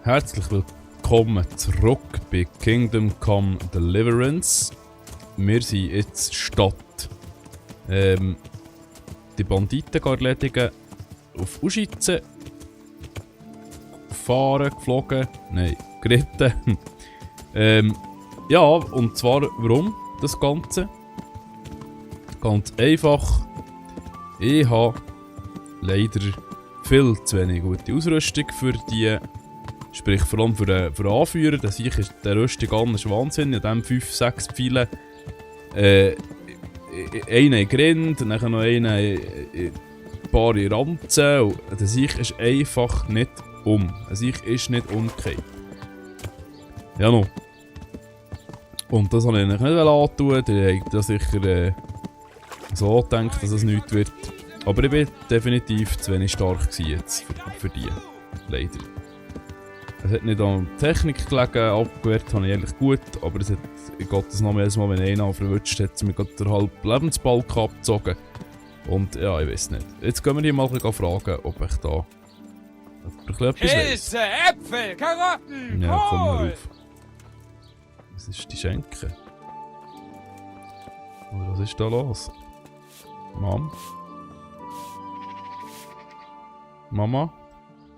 Herzlich willkommen zurück bei Kingdom Come Deliverance. Wir sind jetzt Stadt. Die Banditen erledigen auf Uschitze. Gefahren, geflogen, nein, geritten. Ja, und zwar warum das Ganze? Ganz einfach. Ich habe leider viel zu wenig gute Ausrüstung für die. Sprich vor allem für den Anführer. Der Rüstung an ist Wahnsinn. In dem 5-6 Pfeilen. Einen in Grind, dann noch einen ein paar in Ranzen. Und der Sieg ist einfach nicht um. Der Sieg ist nicht umgekehrt. Ja noch. Und das wollte ich nicht antun. Ich habe sicher so gedacht, dass es nichts wird. Aber ich war definitiv zu wenig stark jetzt für die. Leider. Es hat nicht an der Technik gelegen, abgewehrt habe ich eigentlich gut, aber es hat, ich gehe das noch jedes Mal, wenn einer verwünscht hat, es mir gerade den halben Lebensbalken abgezogen. Und ja, ich weiß nicht. Jetzt können wir die mal fragen, ob ich da etwas weiss. Pilze, Äpfel, Karotten, Ja, komm mal Kohl. auf. Was ist die Schenke? Oder was ist da los? Mom? Mama?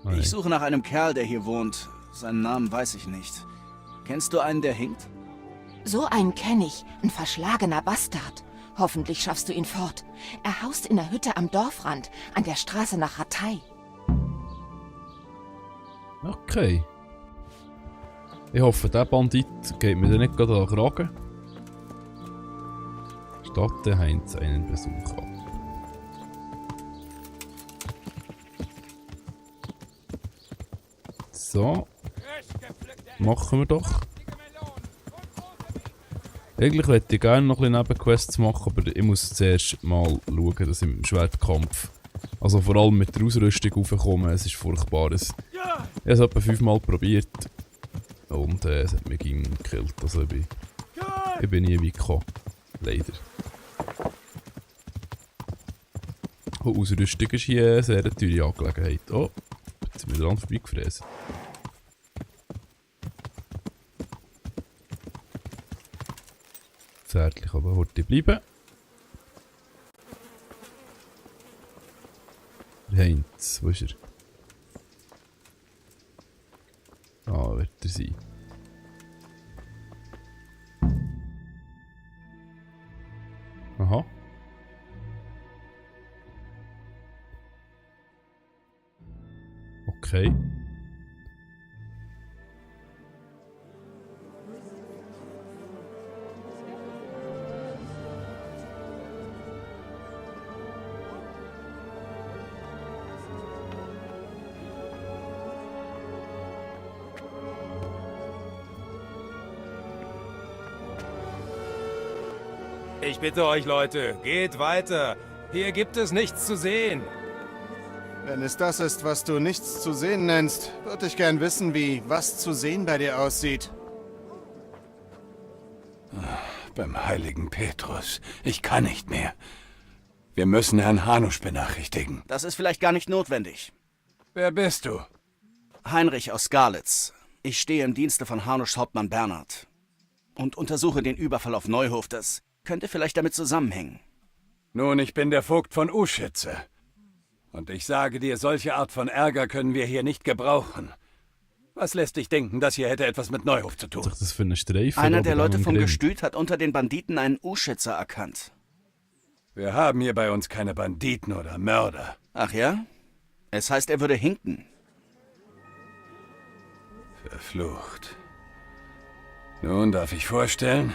Nein. Ich suche nach einem Kerl, der hier wohnt. Seinen Namen weiß ich nicht. Kennst du einen, der hinkt? So einen kenne ich, ein verschlagener Bastard. Hoffentlich schaffst du ihn fort. Er haust in der Hütte am Dorfrand, an der Straße nach Ratay. Okay. Ich hoffe, der Bandit geht mir dann nicht gerade an den Kragen. Statte Heinz einen Besuch ab. So, machen wir doch. Eigentlich hätte ich gerne noch ein bisschen Nebenquests machen, aber ich muss zuerst mal schauen, dass ich im Schwertkampf, also vor allem mit der Ausrüstung raufkomme. Es ist furchtbar. Ich habe es etwa 5-mal probiert und es hat mich gekillt. Also ich bin nie weit gekommen. Leider. Und Ausrüstung ist hier eine sehr teure Angelegenheit. Oh, jetzt sind wir dran vorbeigefräst. Zärtlich aber heute bleiben. Heinz, wo ist er? Ah, wird er sein. Aha. Okay. Ich bitte euch, Leute, geht weiter. Hier gibt es nichts zu sehen. Wenn es das ist, was du nichts zu sehen nennst, würde ich gern wissen, wie was zu sehen bei dir aussieht. Beim heiligen Petrus. Ich kann nicht mehr. Wir müssen Herrn Hanusch benachrichtigen. Das ist vielleicht gar nicht notwendig. Wer bist du? Heinrich aus Skalitz. Ich stehe im Dienste von Hanuschs Hauptmann Bernhard. Und untersuche den Überfall auf Neuhof. Das könnte vielleicht damit zusammenhängen. Nun, ich bin der Vogt von Uschitze. Und ich sage dir, solche Art von Ärger können wir hier nicht gebrauchen. Was lässt dich denken, das hier hätte etwas mit Neuhof zu tun? Was ist das für eine Streife? Einer da der bei Leute dem vom Grind? Gestüt hat unter den Banditen einen Uschitzer erkannt. Wir haben hier bei uns keine Banditen oder Mörder. Ach ja? Es heißt, er würde hinken. Verflucht. Nun darf ich vorstellen,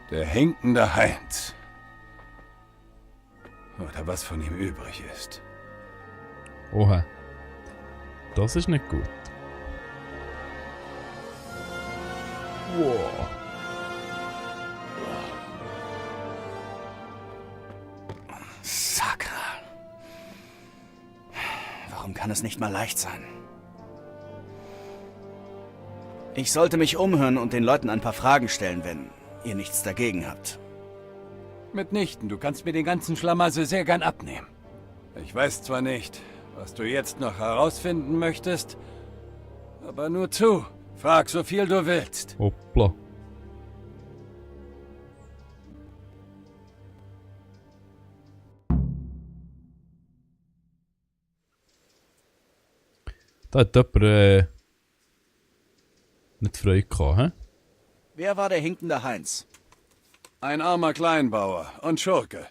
der hinkende Heinz. Oder was von ihm übrig ist. Oha. Das ist nicht gut. Wow. Sakra. Warum kann es nicht mal leicht sein? Ich sollte mich umhören und den Leuten ein paar Fragen stellen, wenn ihr nichts dagegen habt. Mitnichten, du kannst mir den ganzen Schlamassel sehr gern abnehmen. Ich weiß zwar nicht, was du jetzt noch herausfinden möchtest? Aber nur zu. Frag so viel du willst. Hoppla. Da hat jemand nicht Freude gehabt, hä? Wer war der hinkende Heinz? Ein armer Kleinbauer und Schurke.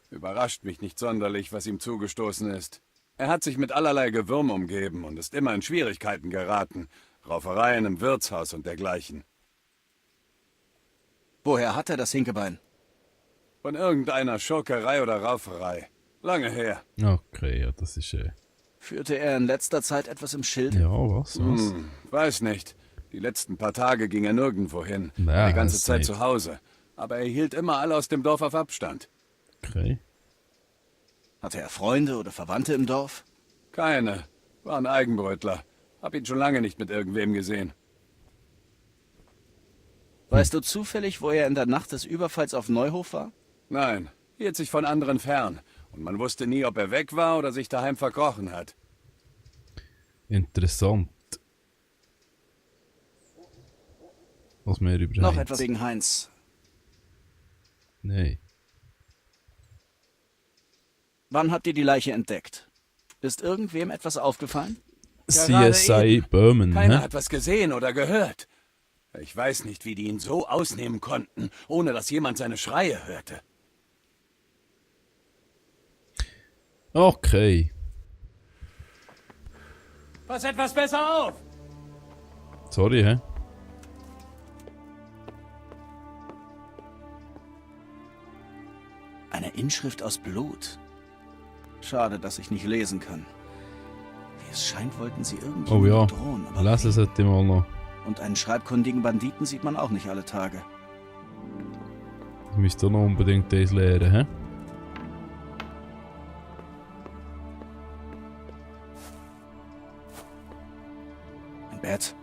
Überrascht mich nicht sonderlich, was ihm zugestoßen ist. Er hat sich mit allerlei Gewürm umgeben und ist immer in Schwierigkeiten geraten. Raufereien im Wirtshaus und dergleichen. Woher hat er das Hinkebein? Von irgendeiner Schurkerei oder Rauferei. Lange her. Okay, ja, das ist... Führte er in letzter Zeit etwas im Schilde? Ja, was? Weiß nicht. Die letzten paar Tage ging er nirgendwo hin. Na, Die ganze das Zeit nicht. zu Hause. Aber er hielt immer alle aus dem Dorf auf Abstand. Okay. Hatte er Freunde oder Verwandte im Dorf? Keine. War ein Eigenbrötler. Hab ihn schon lange nicht mit irgendwem gesehen. Weißt du zufällig, wo er in der Nacht des Überfalls auf Neuhof war? Nein, hielt sich von anderen fern. Und man wusste nie, ob er weg war oder sich daheim verkrochen hat. Interessant. Was mehr über Noch Heinz? etwas wegen Heinz. Nein. Wann habt ihr die Leiche entdeckt? Ist irgendwem etwas aufgefallen? Gerade CSI eben. Böhmen, Keiner hä? hat was gesehen oder gehört. Ich weiß nicht, wie die ihn so ausnehmen konnten, ohne dass jemand seine Schreie hörte. Okay. Pass etwas besser auf! Sorry, hä? Eine Inschrift aus Blut. Schade, dass ich nicht lesen kann. Wie es scheint, wollten sie irgendwie Oh ja. drohen. Aber Lesen sollte ich mal noch. und einen schreibkundigen Banditen sieht man auch nicht alle Tage. Ich müsste auch noch unbedingt das lernen, hä? Ein Bett,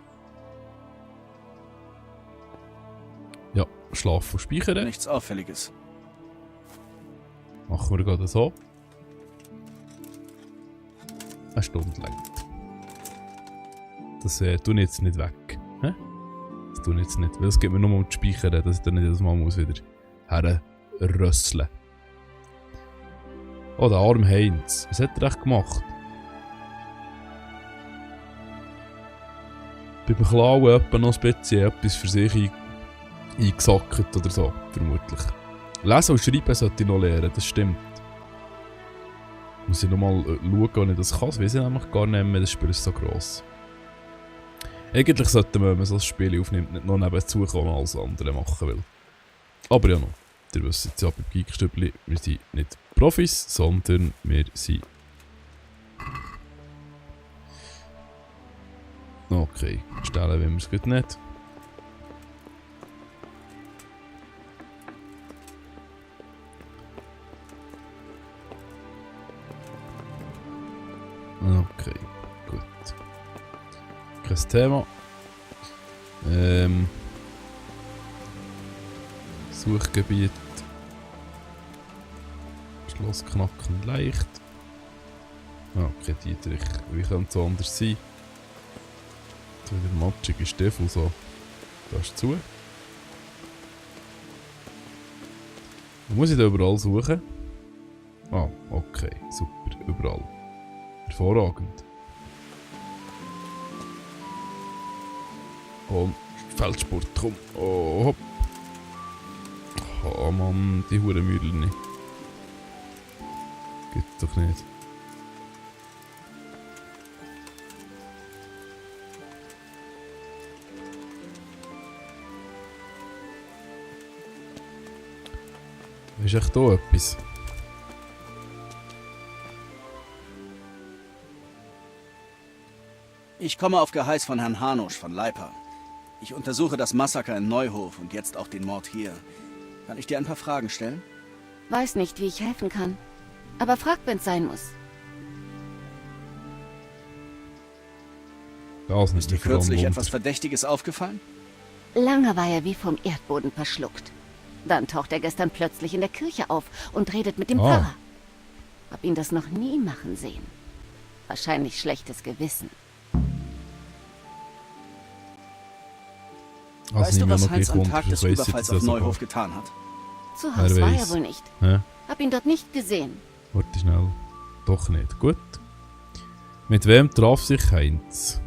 Ja, schlafen und speichern. nichts Auffälliges. Machen wir gerade so. Eine Stunde lang. Das tue ich jetzt nicht weg. Hä? Das tue ich jetzt nicht, weil es geht mir nur um das Speichern, dass ich dann nicht jedes Mal muss wieder herrösseln. Oh, der arme Heinz. Was hat er echt gemacht? Beim Klauen etwa noch ein bisschen etwas für sich eingesackt oder so, vermutlich. Lesen und schreiben sollte ich noch lernen, das stimmt. Muss ich nochmal schauen, ob ich das kann. Das weiss ich nämlich gar nicht mehr, das Spiel ist so gross. Eigentlich sollte man, wenn man so ein Spiel aufnimmt, nicht noch nebenzu kommen, als andere machen will. Aber ja noch, ihr wisst jetzt ja beim Geekstübli, wir sind nicht Profis, sondern wir sind... Okay, stellen wollen wir es gut nicht. Okay, gut. Kein Thema. Suchgebiet. Schloss knacken leicht. Okay, Dietrich. Wie könnte es so anders sein? Jetzt wieder matschige Stiefel so. Da ist zu. Wo muss ich da überall suchen? Ah, okay. Super. Überall. Hervorragend. Und Feldsport, komm. Oh, hopp. Oh Mann, die Hurenmühle nicht. Geht doch nicht. Ist echt da etwas? Ich komme auf Geheiß von Herrn Hanusch von Leipa. Ich untersuche das Massaker in Neuhof und jetzt auch den Mord hier. Kann ich dir ein paar Fragen stellen? Weiß nicht, wie ich helfen kann. Aber frag, wenn's sein muss. Das Ist dir nicht kürzlich etwas Verdächtiges aufgefallen? Lange war er wie vom Erdboden verschluckt. Dann taucht er gestern plötzlich in der Kirche auf und redet mit dem Ah. Pfarrer. Hab ihn das noch nie machen sehen. Wahrscheinlich schlechtes Gewissen. Also Weißt du, nehmen wir was noch Heinz gleich am Wunder, Tag des das weiss ich Überfalls jetzt auf sogar. Neuhof getan hat? Zu Er Hause war er weiss. wohl nicht. Ja, Hab ihn dort nicht gesehen. warte schnell. Doch nicht. Gut. Mit wem traf sich Heinz?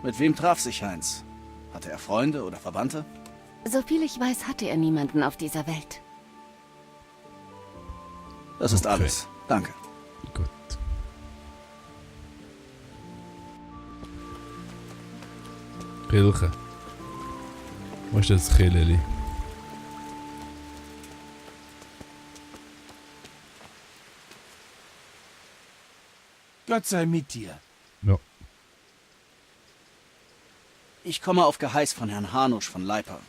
Mit wem traf sich Heinz? Hatte er Freunde oder Verwandte? Soviel ich weiß, hatte er niemanden auf dieser Welt. Das ist Okay. alles. Danke. Gut. Kirche. Wo ist das Kircheli? Gott sei mit dir. Ja. Ich komme auf Geheiß von Herrn Hanusch von Leiper.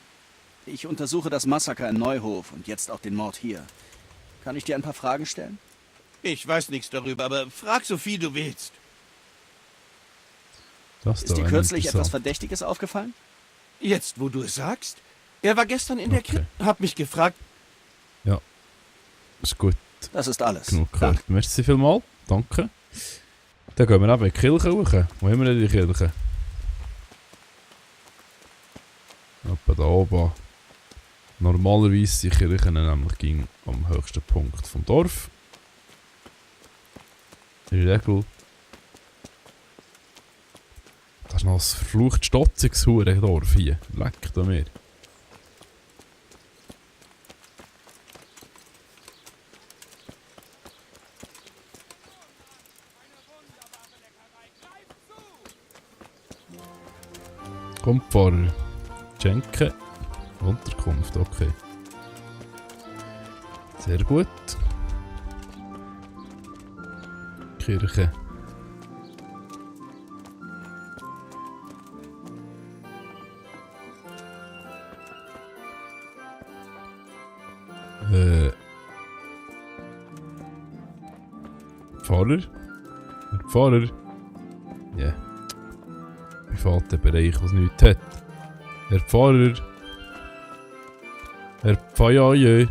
Ich untersuche das Massaker in Neuhof und jetzt auch den Mord hier. Kann ich dir ein paar Fragen stellen? Ich weiß nichts darüber, aber frag so viel du willst. Das Ist dir da kürzlich etwas interessant. Verdächtiges aufgefallen? Jetzt, wo du es sagst. Er war gestern in der Okay. Kirche, hab mich gefragt. Ja. Ist gut. Das ist alles. Genug Danke. gehört. Merci vielmals. Danke. Dann gehen wir eben in die Kirche hoch. Wo haben wir denn die Kirche? Etwa da oben. Normalerweise sind Kirchen nämlich ging am höchsten Punkt vom Dorf. In der Regel. Das ist noch ein verflucht stotziges Dorf hier. Leck da mir. Kommt Pfarrer. Schenken. Unterkunft, okay. Sehr gut. Kirche. Pfarrer? Herr Pfarrer? Ja. Privater Bereich, was nichts hat. Herr Pfarrer? Herr Pfarrer?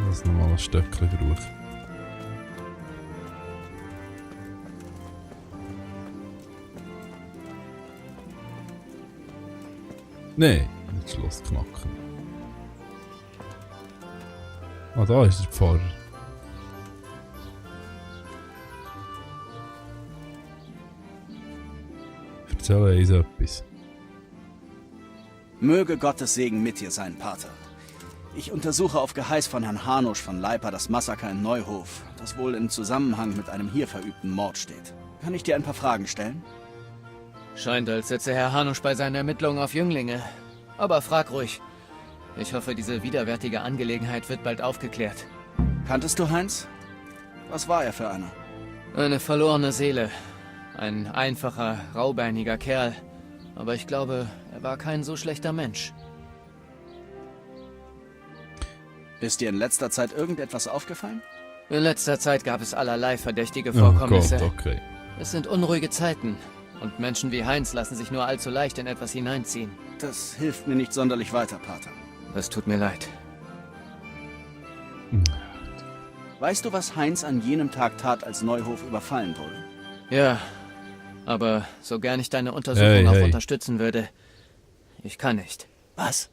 Das ist nochmal ein Stöckchen Geruch. Nee, nicht Schloss knacken. Ah, da ist der Pfarrer. Erzähl uns etwas. Möge Gottes Segen mit dir sein, Pater. Ich untersuche auf Geheiß von Herrn Hanusch von Leiper das Massaker in Neuhof, das wohl im Zusammenhang mit einem hier verübten Mord steht. Kann ich dir ein paar Fragen stellen? Scheint, als setze Herr Hanusch bei seinen Ermittlungen auf Jünglinge. Aber frag ruhig. Ich hoffe, diese widerwärtige Angelegenheit wird bald aufgeklärt. Kanntest du Heinz? Was war er für einer? Eine verlorene Seele. Ein einfacher, raubeiniger Kerl. Aber ich glaube, er war kein so schlechter Mensch. Ist dir in letzter Zeit irgendetwas aufgefallen? In letzter Zeit gab es allerlei verdächtige Oh Gott, Vorkommnisse. okay. Es sind unruhige Zeiten. Und Menschen wie Heinz lassen sich nur allzu leicht in etwas hineinziehen. Das hilft mir nicht sonderlich weiter, Pater. Es tut mir leid. Weißt du, was Heinz an jenem Tag tat, als Neuhof überfallen wurde? Ja, aber so gern ich deine Untersuchung Hey, auch hey. unterstützen würde, ich kann nicht. Was?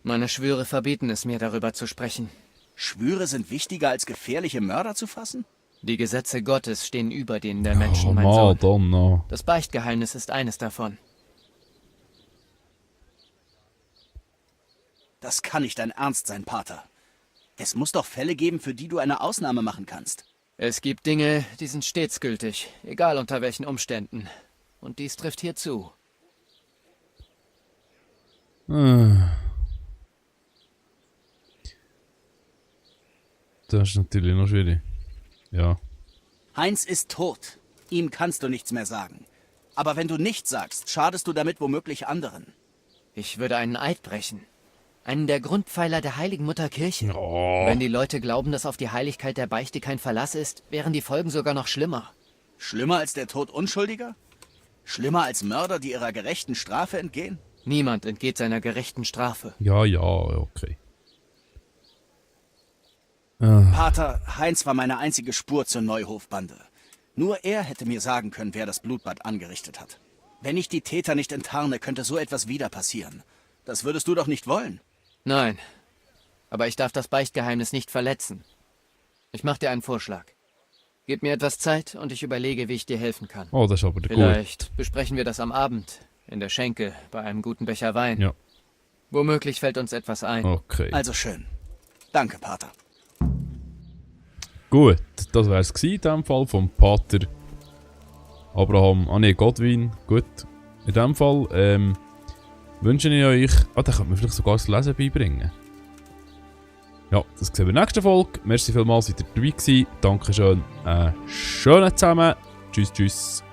Meine Schwüre verbieten es mir, darüber zu sprechen. Schwüre sind wichtiger als gefährliche Mörder zu fassen? Die Gesetze Gottes stehen über denen der Menschen, Oh mein Mann, Sohn. dann noch. Das Beichtgeheimnis ist eines davon. Das kann nicht dein Ernst sein, Pater. Es muss doch Fälle geben, für die du eine Ausnahme machen kannst. Es gibt Dinge, die sind stets gültig, egal unter welchen Umständen. Und dies trifft hier zu. Das ist natürlich noch schwierig. Ja. Heinz ist tot. Ihm kannst du nichts mehr sagen. Aber wenn du nichts sagst, schadest du damit womöglich anderen. Ich würde einen Eid brechen. Einen der Grundpfeiler der heiligen Mutterkirche. Oh. Wenn die Leute glauben, dass auf die Heiligkeit der Beichte kein Verlass ist, wären die Folgen sogar noch schlimmer. Schlimmer als der Tod Unschuldiger? Schlimmer als Mörder, die ihrer gerechten Strafe entgehen? Niemand entgeht seiner gerechten Strafe. Ja, okay. Pater, Heinz war meine einzige Spur zur Neuhofbande. Nur er hätte mir sagen können, wer das Blutbad angerichtet hat. Wenn ich die Täter nicht enttarne, könnte so etwas wieder passieren. Das würdest du doch nicht wollen. Nein. Aber ich darf das Beichtgeheimnis nicht verletzen. Ich mache dir einen Vorschlag. Gib mir etwas Zeit und ich überlege, wie ich dir helfen kann. Oh, das ist aber gut. Vielleicht besprechen wir das am Abend, in der Schenke, bei einem guten Becher Wein. Ja. Womöglich fällt uns etwas ein. Okay. Also schön. Danke, Pater. Gut, das wär's gewesen in dem Fall vom Pater Abraham, Godwin. Gut, in dem Fall wünsche ich euch... da könnte man vielleicht sogar das Lesen beibringen. Ja, das sehen wir in der nächsten Folge. Merci vielmals, seid ihr dabei gewesen. Dankeschön. Schönen zusammen. Tschüss, tschüss.